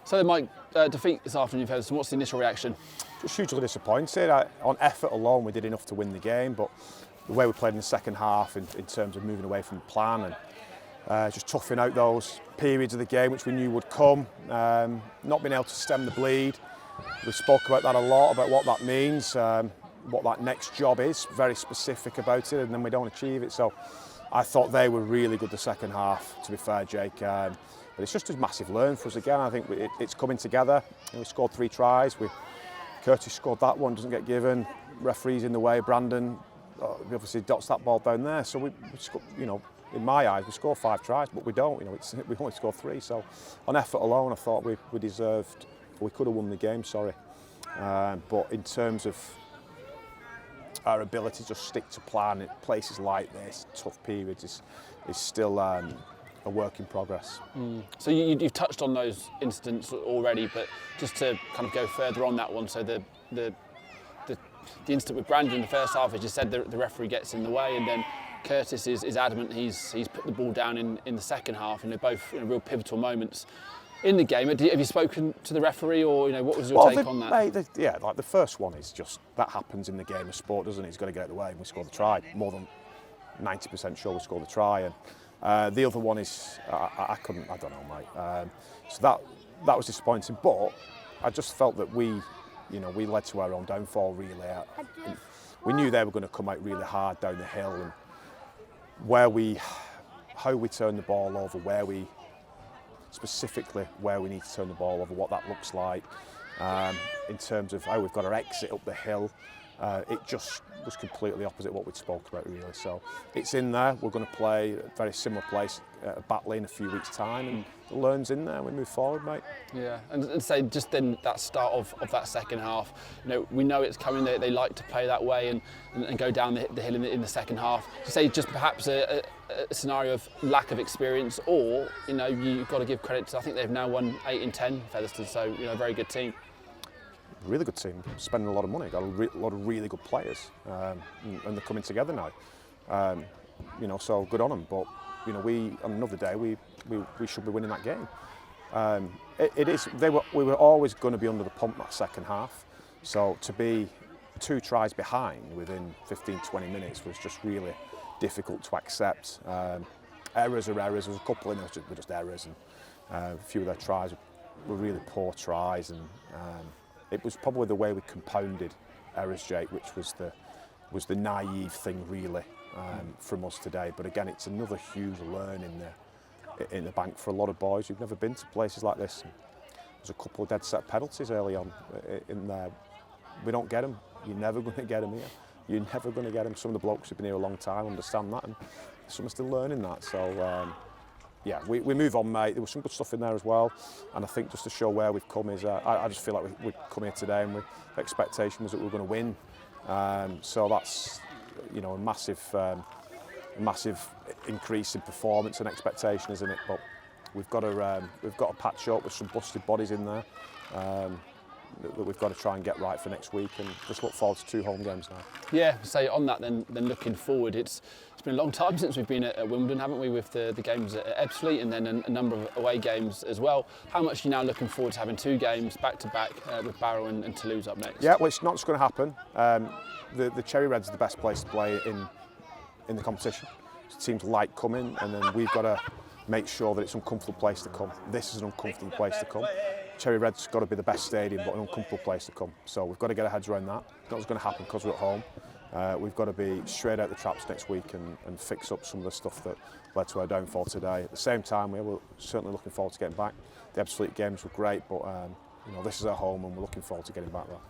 So, Mike, defeat this afternoon, Featherstone. What's the initial reaction? Just hugely disappointed. On effort alone, we did enough to win the game, but the way we played in the second half, in terms of moving away from the plan and just toughing out those periods of the game which we knew would come, not being able to stem the bleed. We spoke about that a lot, about what that means, what that next job is, very specific about it, and then we don't achieve it. So I thought they were really good the second half, to be fair, Jake. But it's just a massive learn for us again. I think it's coming together. We scored 3 tries. Curtis scored that one, doesn't get given. Referee's in the way. Brandon obviously dots that ball down there. So we scored, in my eyes, we score 5 tries, but we don't. We only scored 3. So on effort alone, I thought we deserved. We could have won the game. Sorry, but in terms of our ability to just stick to plan in places like this, tough periods, is still a work in progress. So you've touched on those incidents already, but just to kind of go further on that one. So the incident with Brandon in the first half, as you said, the referee gets in the way, and then Curtis is adamant he's put the ball down in the second half, and they're both real pivotal moments in the game. Have you spoken to the referee, or what was your take on that? Mate, like the first one is just that happens in the game of sport, doesn't it? He's got to get out of the way, and we score the try. More than 90% sure we score the try, and the other one is I don't know, mate. So that was disappointing, but I just felt that we led to our own downfall really. We knew they were going to come out really hard down the hill, and how we turn the ball over, specifically where we need to turn the ball over, what that looks like, in terms of how we've got our exit up the hill. It just was completely opposite what we'd spoke about, really. So it's in there. We're going to play a very similar place at Batley in a few weeks' time, and the learn's in there. We move forward, mate. Yeah, and say just in that start of that second half, we know it's coming. They like to play that way and go down the hill in the second half. To say just perhaps a scenario of lack of experience, or you've got to give credit to. I think they've now won 8 in 10, Featherstone. So a very good team. Really good team, spending a lot of money, got a lot of really good players, and they're coming together now. So good on them. But on another day we should be winning that game. We were always going to be under the pump that second half. So to be 2 tries behind within 15-20 minutes was just really difficult to accept. Errors are errors. There was a couple in there that were just errors, and a few of their tries were really poor tries, and it was probably the way we compounded errors, Jake, which was the naive thing really from us today. But again, it's another huge learn in the bank for a lot of boys who've never been to places like this. There's a couple of dead set penalties early on in there. We don't get them. You're never going to get them here. You're never going to get them. Some of the blokes who've been here a long time understand that, and some are still learning that. So we move on, mate. There was some good stuff in there as well, and I think just to show where we've come is I just feel like we've come here today, and the expectation was that we were going to win. So that's a massive increase in performance and expectation, isn't it? But we've got to patch up with some busted bodies in there that we've got to try and get right for next week, and just look forward to 2 home games now. Yeah, so on that then looking forward, it's been a long time since we've been at Wimbledon, haven't we, with the games at Ebbsfleet and then a number of away games as well. How much are you now looking forward to having 2 games back to back with Barrow and Toulouse up next? Yeah, well, it's not just going to happen. The Cherry Reds are the best place to play in the competition. Teams like coming, and then we've got to make sure that it's an uncomfortable place to come. This is an uncomfortable place to come. Cherry Red's got to be the best stadium, but an uncomfortable place to come. So we've got to get our heads around that. It's not just going to happen because we're at home. We've got to be straight out the traps next week and fix up some of the stuff that led to our downfall today. At the same time, we're certainly looking forward to getting back. The Ebbsfleet games were great, but this is at home, and we're looking forward to getting back there.